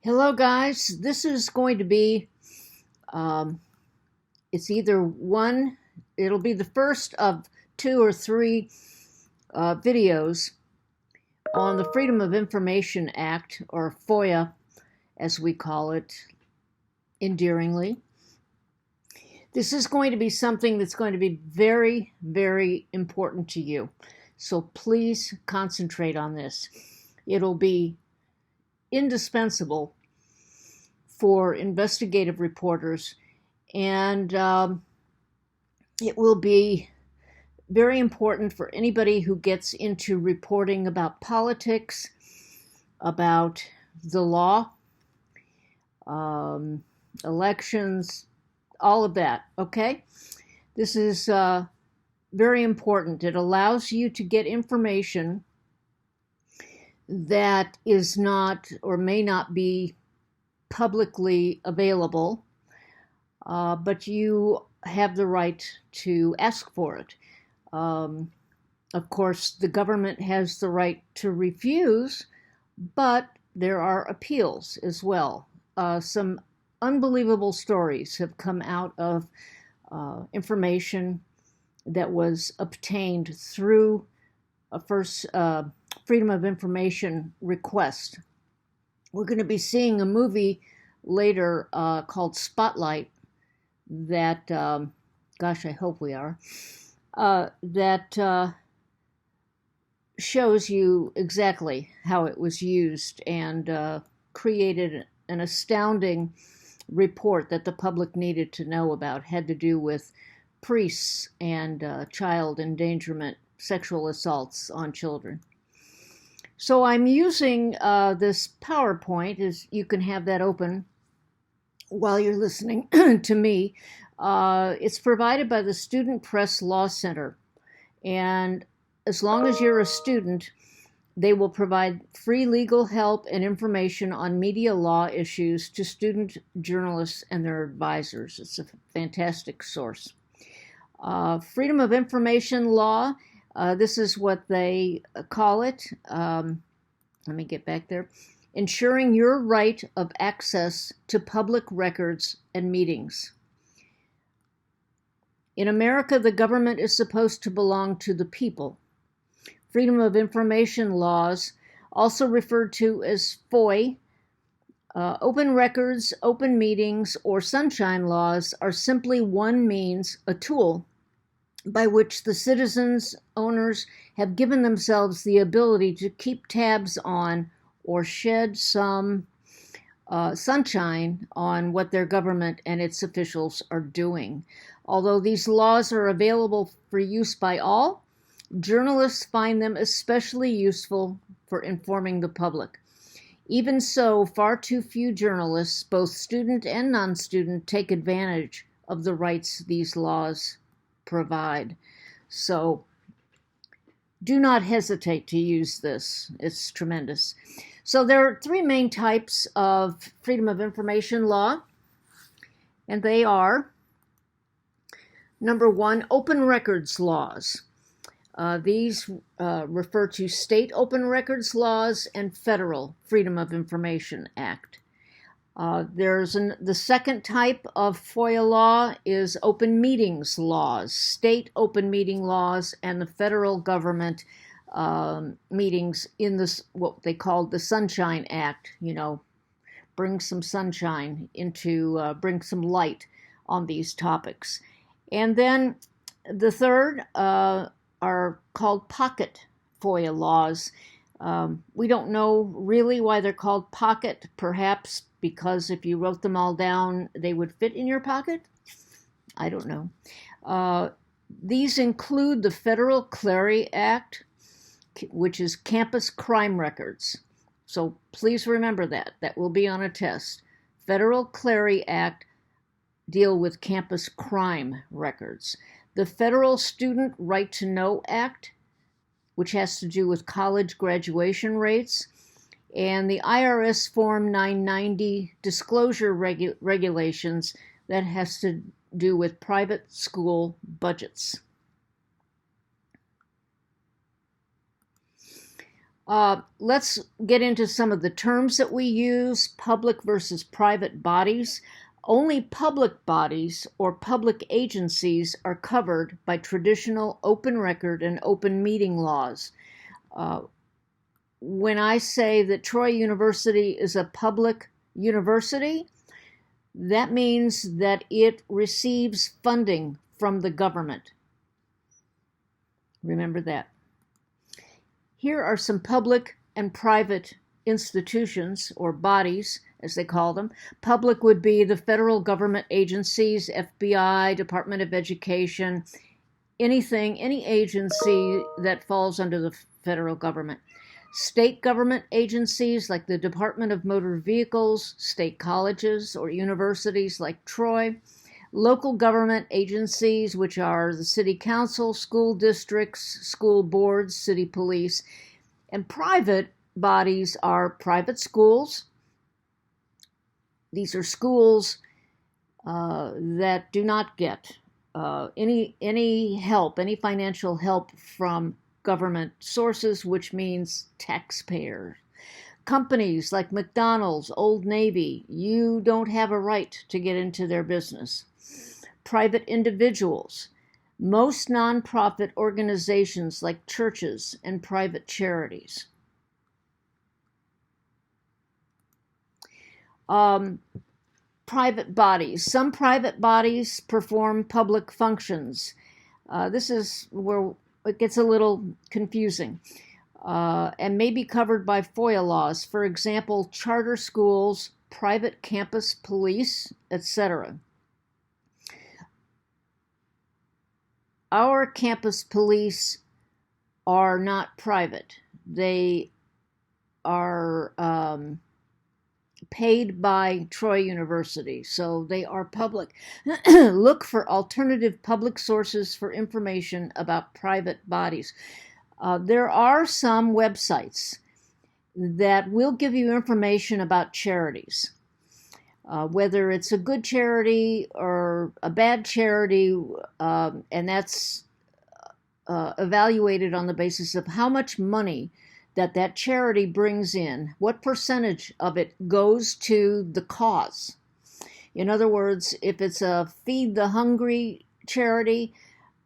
Hello, guys. This is going to be, um, it's either one, it'll be the first of two or three videos on the Freedom of Information Act, or FOIA, as we call it endearingly. This is going to be something that's going to be very, very important to you. So please concentrate on this. It'll be indispensable for investigative reporters, and it will be very important for anybody who gets into reporting about politics, about the law, elections, all of that, okay? This is very important. It allows you to get information that is not or may not be publicly available, but you have the right to ask for it. Of course, the government has the right to refuse, but there are appeals as well. Some unbelievable stories have come out of information that was obtained through a first Freedom of Information request. We're going to be seeing a movie later called Spotlight that, gosh, I hope we are, that shows you exactly how it was used and created an astounding report that the public needed to know about. Had to do with priests and child endangerment, sexual assaults on children. So I'm using this PowerPoint, as you can have that open while you're listening to me. It's provided by the Student Press Law Center. And as long as you're a student, they will provide free legal help and information on media law issues to student journalists and their advisors. It's a fantastic source. Freedom of Information Law. This is what they call it. Let me get back there. Ensuring your right of access to public records and meetings. In America, the government is supposed to belong to the people. Freedom of Information laws, also referred to as FOI, open records, open meetings, or sunshine laws are simply one means, a tool, by which the citizens, owners, have given themselves the ability to keep tabs on or shed some sunshine on what their government and its officials are doing. Although these laws are available for use by all, journalists find them especially useful for informing the public. Even so, far too few journalists, both student and non-student, take advantage of the rights these laws provide. So do not hesitate to use this. It's tremendous. So there are three main types of Freedom of Information law, and they are, number one, open records laws. These refer to state open records laws and federal Freedom of Information Act. The second type of FOIA law is open meetings laws, state open meeting laws, and the federal government meetings in this, what they called the Sunshine Act, bring some sunshine into, bring some light on these topics. And then the third are called pocket FOIA laws. We don't know really why they're called pocket, perhaps because if you wrote them all down, they would fit in your pocket? I don't know. These include the Federal Clery Act, which is campus crime records. So please remember that. That will be on a test. Federal Clery Act deal with campus crime records. The Federal Student Right to Know Act, which has to do with college graduation rates, and the IRS Form 990 disclosure regulations that has to do with private school budgets. Let's get into some of the terms that we use. Public versus private bodies. Only public bodies or public agencies are covered by traditional open record and open meeting laws. When I say that Troy University is a public university, that means that it receives funding from the government. Remember that. Here are some public and private institutions, or bodies, as they call them. Public would be the federal government agencies, FBI, Department of Education, any agency that falls under the federal government. State government agencies like the Department of Motor Vehicles, state colleges or universities like Troy. Local government agencies, which are the city council, school districts, school boards, city police. And private bodies are private schools. These are schools that do not get any help, any financial help from government sources, which means taxpayers. Companies like McDonald's, Old Navy, you don't have a right to get into their business. Private individuals, most nonprofit organizations like churches and private charities. Private bodies. Some private bodies perform public functions. This is where it gets a little confusing and may be covered by FOIA laws. For example, charter schools, private campus police, etc. Our campus police are not private. They are paid by Troy University, so they are public. Look for alternative public sources for information about private bodies. There are some websites that will give you information about charities, whether it's a good charity or a bad charity, and that's evaluated on the basis of how much money that charity brings in, what percentage of it goes to the cause. In other words, if it's a Feed the Hungry charity,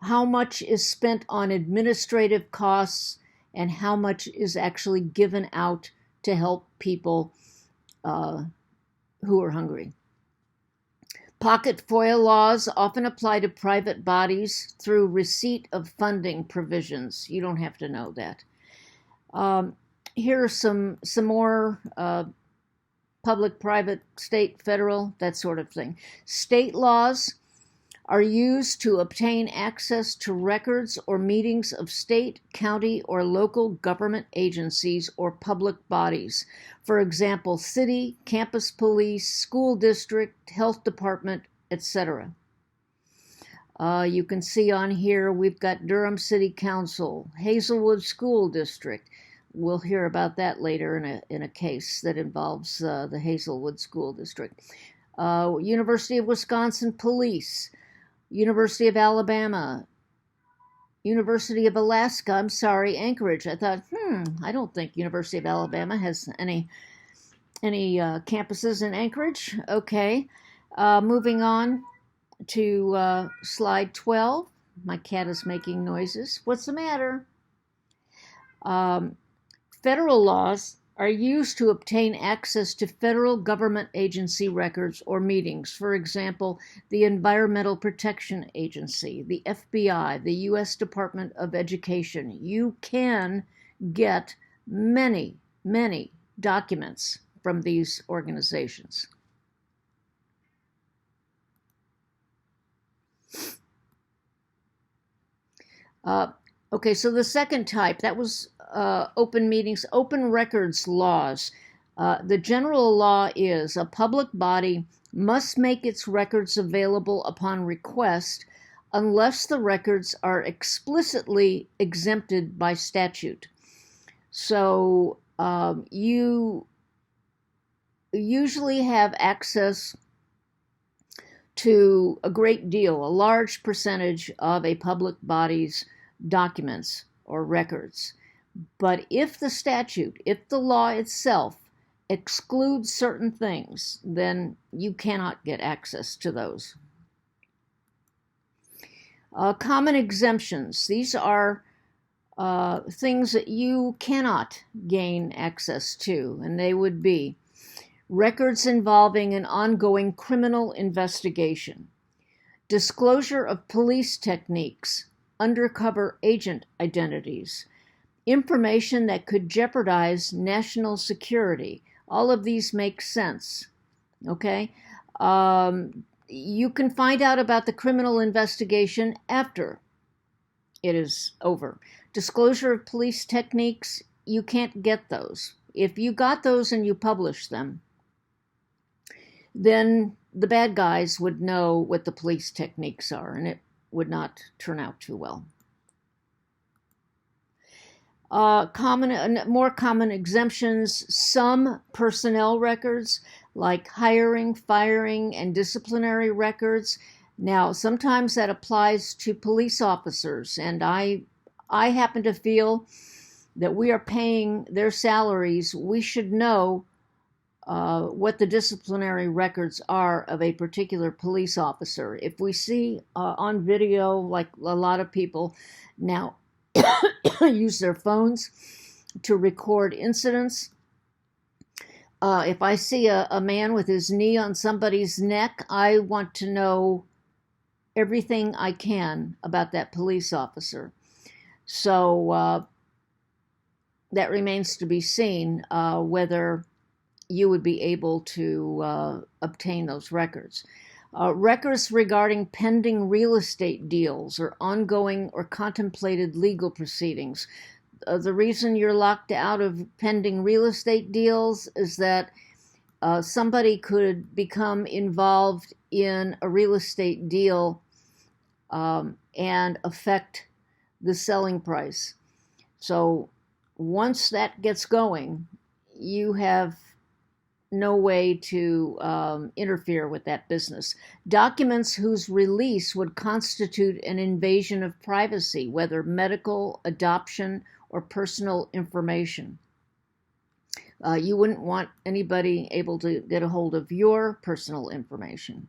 how much is spent on administrative costs and how much is actually given out to help people who are hungry. Pocket FOIA laws often apply to private bodies through receipt of funding provisions. You don't have to know that. Here are some more public, private, state, federal, that sort of thing. State laws are used to obtain access to records or meetings of state, county, or local government agencies or public bodies. For example, city, campus police, school district, health department, etc. You can see on here we've got Durham City Council, Hazelwood School District. We'll hear about that later in a case that involves the Hazelwood School District. University of Wisconsin Police, University of Alabama, University of Alaska, Anchorage. I thought, I don't think University of Alabama has any campuses in Anchorage. Okay, moving on to slide 12. My cat is making noises. What's the matter? Federal laws are used to obtain access to federal government agency records or meetings. For example, the Environmental Protection Agency, the FBI, the U.S. Department of Education. You can get many, many documents from these organizations. Okay, so the second type, that was open meetings, open records laws. The general law is a public body must make its records available upon request unless the records are explicitly exempted by statute. So you usually have access to a great deal, a large percentage of a public body's documents or records. But if the statute, if the law itself excludes certain things, then you cannot get access to those. Common exemptions. These are things that you cannot gain access to, and they would be records involving an ongoing criminal investigation, disclosure of police techniques, undercover agent identities, information that could jeopardize national security. All of these make sense, okay? You can find out about the criminal investigation after it is over. Disclosure of police techniques, you can't get those. If you got those and you published them, then the bad guys would know what the police techniques are, and it would not turn out too well. More common exemptions, some personnel records like hiring, firing, and disciplinary records. Now, sometimes that applies to police officers, and I happen to feel that we are paying their salaries. We should know what the disciplinary records are of a particular police officer. If we see on video, like a lot of people now use their phones to record incidents. If I see a man with his knee on somebody's neck, I want to know everything I can about that police officer. So that remains to be seen whether you would be able to obtain those records. Records regarding pending real estate deals or ongoing or contemplated legal proceedings. The reason you're locked out of pending real estate deals is that somebody could become involved in a real estate deal and affect the selling price. So once that gets going, you have no way to interfere with that business. Documents whose release would constitute an invasion of privacy, whether medical, adoption, or personal information. You wouldn't want anybody able to get a hold of your personal information.